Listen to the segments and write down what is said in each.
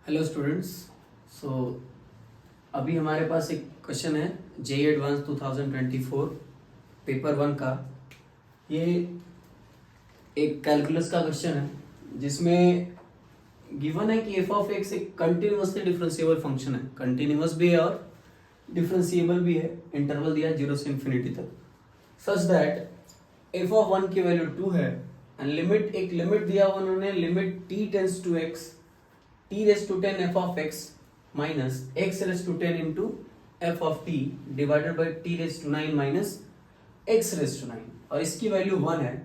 Hello students. सो अभी हमारे पास एक क्वेश्चन है जेई एडवांस 2024 पेपर 1 का। ये एक कैलकुलस का क्वेश्चन है जिसमें गिवन है कि एफ ऑफ एक्स एक कंटिन्यूसली डिफरेंशिएबल फंक्शन है। कंटिन्यूस भी है और डिफरेंशिएबल भी है। इंटरवल दिया 0 से इन्फिनिटी तक, सच दैट एफ ऑफ 1 की वैल्यू 2 है एंड लिमिट एक लिमिट दिया हुआ उन्होंने, limit t tends to x t raise to 10 f of x minus x raise to 10 into f of t divided by t raise to 9 minus x raise to 9 और इसकी value 1 है।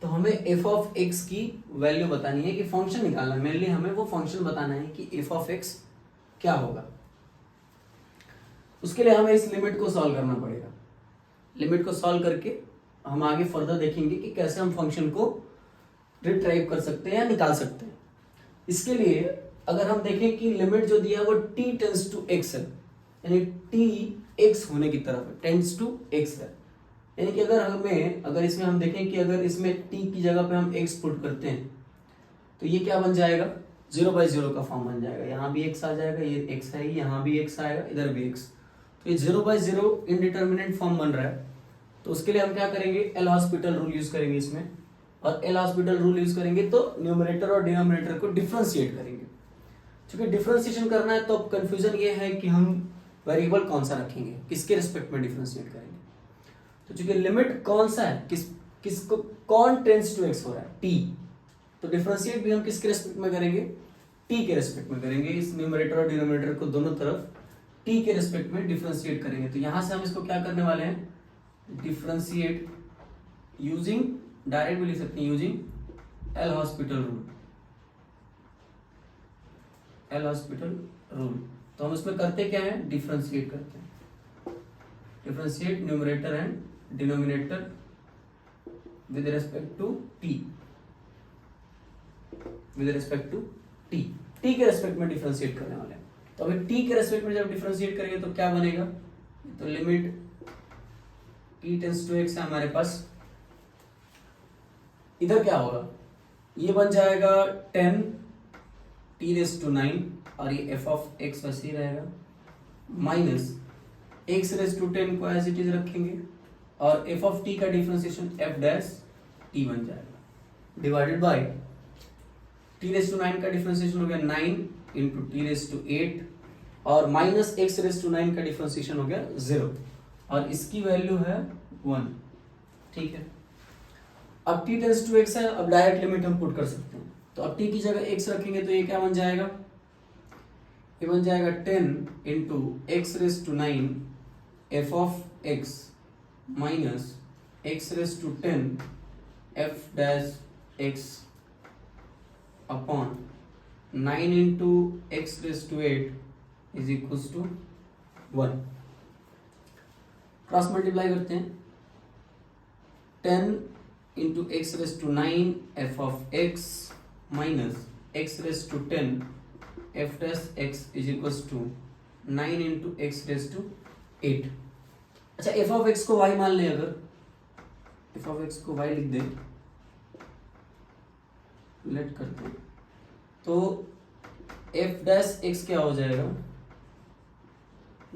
तो हमें f of x की value बतानी है कि function निकालना है। मेनली हमें वो फंक्शन बताना है कि f of x क्या होगा। उसके लिए हमें इस लिमिट को सॉल्व करना पड़ेगा। लिमिट को सॉल्व करके हम आगे फर्दर देखेंगे कि कैसे हम फंक्शन को रिट्राइव कर सकते हैं या निकाल सकते हैं। इसके लिए अगर हम देखें कि लिमिट जो दिया है वो t टेंस टू x है, यानी t x होने की तरफ है, टेंस टू x है। यानी कि अगर इसमें हम देखें कि अगर इसमें t की जगह पे हम x पुट करते हैं तो ये क्या बन जाएगा, 0/0 का फॉर्म बन जाएगा। यहाँ भी x आ जाएगा, ये x है, यहाँ भी x आएगा, इधर भी x। तो ये 0/0 इनडिटर्मिनेट फॉर्म बन रहा है। तो उसके लिए हम क्या करेंगे, एल हॉस्पिटल रूल यूज करेंगे इसमें। और एल हॉस्पिटल रूल यूज करेंगे तो न्यूमरेटर और डिनोमिनेटर को डिफरेंशिएट करेंगे। क्योंकि डिफरेंशिएशन करना है तो कंफ्यूजन ये है कि हम वेरिएबल कौन सा रखेंगे, किसके रिस्पेक्ट में डिफरेंशिएट करेंगे। तो चूंकि लिमिट कौन सा है, किसको कौन टेंस टू एक्स हो रहा है, टी, तो डिफरेंशिएट भी हम किसके रिस्पेक्ट में करेंगे, टी के रिस्पेक्ट में करेंगे। इस न्यूमरेटर और डिनोमिनेटर को दोनों तरफ टी के रिस्पेक्ट में डिफरेंशिएट करेंगे। तो यहां से हम इसको क्या करने वाले हैं, डिफरेंशिएट यूजिंग, डायरेक्ट भी लिख सकते हैं using L'Hospital rule. L'Hospital rule तो हम इसमें करते क्या है, डिफरेंशिएट करते हैं। Differentiate numerator and denominator with respect to T, with respect to T, T के रेस्पेक्ट में डिफरेंशिएट करने वाले हैं। तो अभी टी के रेस्पेक्ट में जब डिफरेंशिएट करेंगे तो क्या बनेगा, तो limit T tends to X है हमारे पास। इधर क्या होगा, ये बन जाएगा 10 t रेज टू 9 और ये f ऑफ x वैसे ही रहेगा, माइनस x रेज टू 10 को एज इट इज रखेंगे और f ऑफ t का डिफरेंशिएशन f डैश t बन जाएगा, divided by t raise to 9 का डिफरेंशिएशन हो गया 9 इंटू t रेज टू 8 और माइनस x रेज टू 9 का डिफरेंशिएशन हो गया 0 और इसकी वैल्यू है 1। ठीक है, अब t टेंस टू x है, अब डायरेक्ट लिमिट हम पुट कर सकते हैं। तो अब t की जगह x रखेंगे तो ये क्या बन जाएगा, ये बन जाएगा 10 into X raise to 9 F of x minus X raise to 10 F dash x upon 9 into X raise to 8 is equals to 1। Cross multiply करते हैं, 10 into X raise to 9 F of x minus X raise to 10 F dash x is equals to 9 into X raise to 8। अच्छा, F of x को y मान लें, अगर F of x को y लिख दें, लेट करते हैं, तो एफ डैश x क्या हो जाएगा,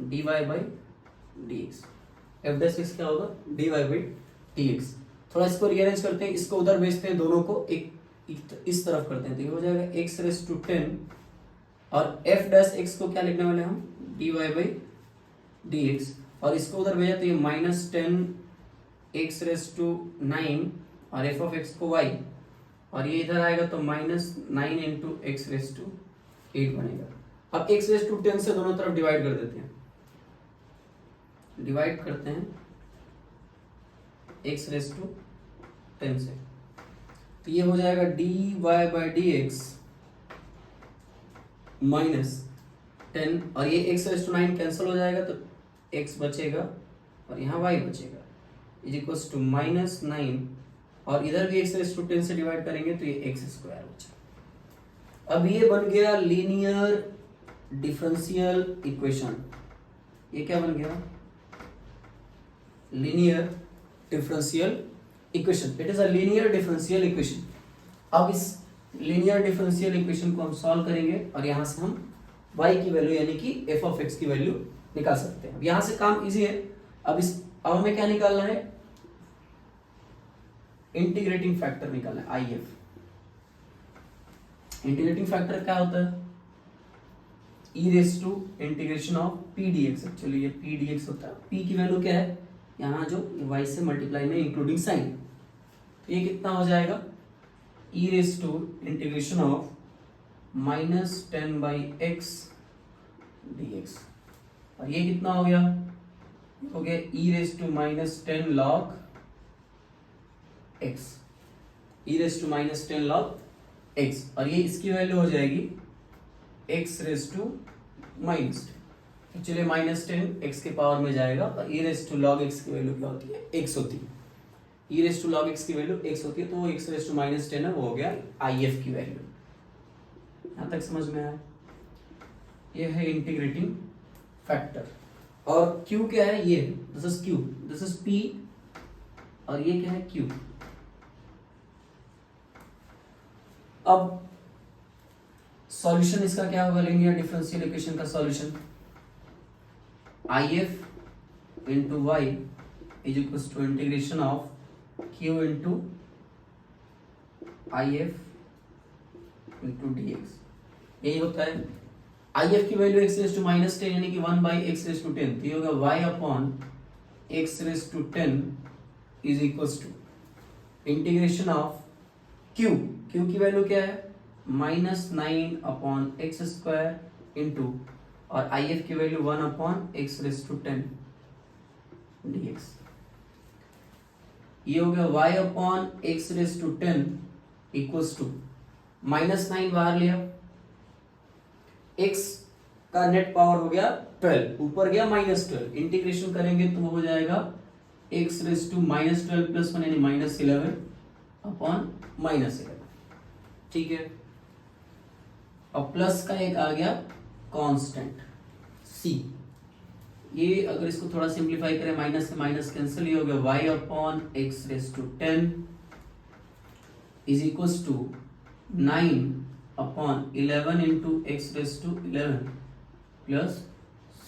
dy by dx। F dash x क्या होगा, dy बाई dx। थोड़ा इसको रीअरेंज करते हैं, इसको उधर भेजते हैं, दोनों को एक इस तरफ करते हैं तो ये हो जाएगा x रेज टू 10 और f डैश x को क्या लिखने वाले हम, dy बाई dx और इसको उधर भेजा तो ये माइनस 10 x रेज टू 9 और f ऑफ x को y और ये इधर आएगा तो minus 9 into X raise to 8 बनेगा। अब x रेज टू 10 से दोनों तरफ डिवाइड कर देते हैं, डिवाइड करते हैं x रेज टू 10 से, तो ये हो जाएगा dy बाई dx माइनस 10 और ये x रेज टू 9 कैंसिल हो जाएगा तो x बचेगा और यहाँ y बचेगा इज इक्वल्स टू माइनस 9 और इधर भी x रेज टू 10 से डिवाइड करेंगे तो ये x स्क्वायर बचा। अब ये बन गया लीनियर डिफरेंशियल इक्वेशन। ये क्या बन गया, linear differential equation. It is a linear differential equation. अब इस लीनियर डिफरेंशियल इक्वेशन को हम सॉल्व करेंगे और यहां से हम y की वैल्यू यानी कि f ऑफ x की वैल्यू निकाल सकते हैं। यहां से काम इजी है। अब हमें क्या निकालना है, इंटीग्रेटिंग फैक्टर निकालना है, IF। इंटीग्रेटिंग फैक्टर क्या होता है, e raise to integration of p dx। Actually ये p dx होता है। p की वैल्यू क्या है, यहाँ जो y से मल्टीप्लाई में इंक्लूडिंग साइन, तो ये कितना हो जाएगा, e raise to integration of -10/x dx। और ये कितना हो गया, हो गया e raise to -10 log x, e raise to -10 log x। और ये इसकी वैल्यू हो जाएगी x raise to minus, actually -10 x के पावर में जाएगा और e raise to log x की वैल्यू क्या होती है, x होती है। e raise to log x की वैल्यू x होती है, तो वो x रेस टू -10 है, वो हो गया IF की वैल्यू। यहां तक समझ में आया। ये है इंटीग्रेटिंग फैक्टर। और Q क्या है, ये this is Q, this is P और ये क्या है, Q। अब सॉल्यूशन इसका क्या होगा, लीनियर डिफरेंशियल इक्वेशन का solution, IF into Y is equal to integration of Q into IF into dx। यही होता है। IF की वैल्यू x रेस टू -10 यानी कि 1/x रेस टू 10, तो ये होगा y upon x raise to 10 is equal to integration of Q की वैल्यू क्या है, -9/x² इंटू और IF की value 1/x race to 10 dx। ये हो गया y upon x raise to 10 equals to -9 बाहर लिया, x का नेट पावर हो गया 12, ऊपर गया -12, इंटीग्रेशन करेंगे तो हो जाएगा x रेस टू -12 प्लस 1 यानी -11 अपॉन -11। ठीक है, और प्लस का एक आ गया कांस्टेंट c। ये अगर इसको थोड़ा सिंप्लीफाई करें, माइनस से माइनस कैंसिल, ये हो गया y upon x raise to 10 is equals to 9/11 into x raise to 11 plus c।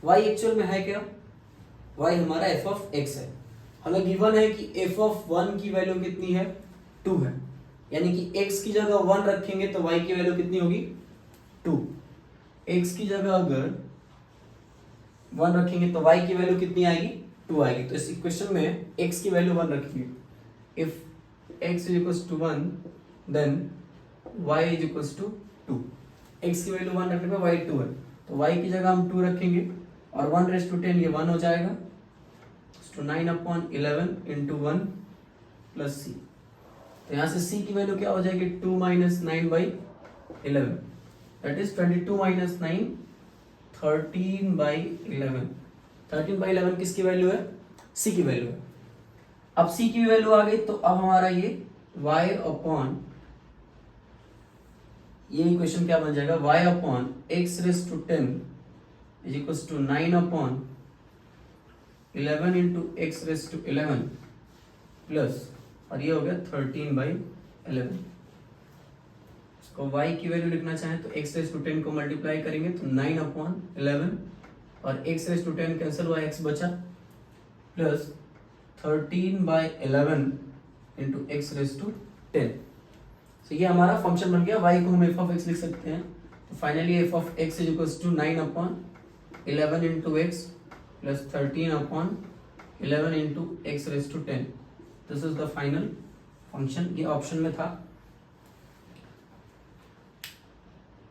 y actual में है क्या, y हमारा f ऑफ x है। हमें गिवन है कि f ऑफ 1 की वैल्यू कितनी है, 2 है, यानी कि x की जगह 1 रखेंगे तो y की वैल्यू कितनी होगी, 2। x की जगह अगर 1 रखेंगे तो y की वैल्यू कितनी आएगी, 2 आएगी। तो इस इक्वेशन में x की वैल्यू 1 रखेंगे। If x is equals to 1 then y is equals to 2। x की वैल्यू 1 रखने पे y 2 है, तो y की जगह हम 2 रखेंगे और 1 रेस टू 10 ये 1 हो जाएगा, तो 9/11 इंटू 1 प्लस c। तो यहाँ से c की वैल्यू क्या हो जाएगी, 2 - 9/11 दैट इज 22 - 9 13/11। 13/11 किसकी वैल्यू है, c की वैल्यू है। अब c की वैल्यू आ गई तो अब हमारा ये y अपॉन, ये इक्वेशन क्या बन जाएगा, y upon x raise to 10 is equals to 9/11 into x raise to 11 plus, और ये हो गया 13/11। इसको y की वैल्यू लिखना चाहें तो x रेस टू 10 को मल्टीप्लाई करेंगे तो 9/11 और x रेस टू 10 कैंसिल हुआ, x बचा, plus 13/11 into x raise to 10। तो ये हमारा फंक्शन बन गया, y को हम f ऑफ x लिख सकते हैं। तो finally f of x is equals to 9/11 into x plus 13/11 into x raise to 10। This is the final function, ये ऑप्शन में था।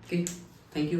Okay, thank you.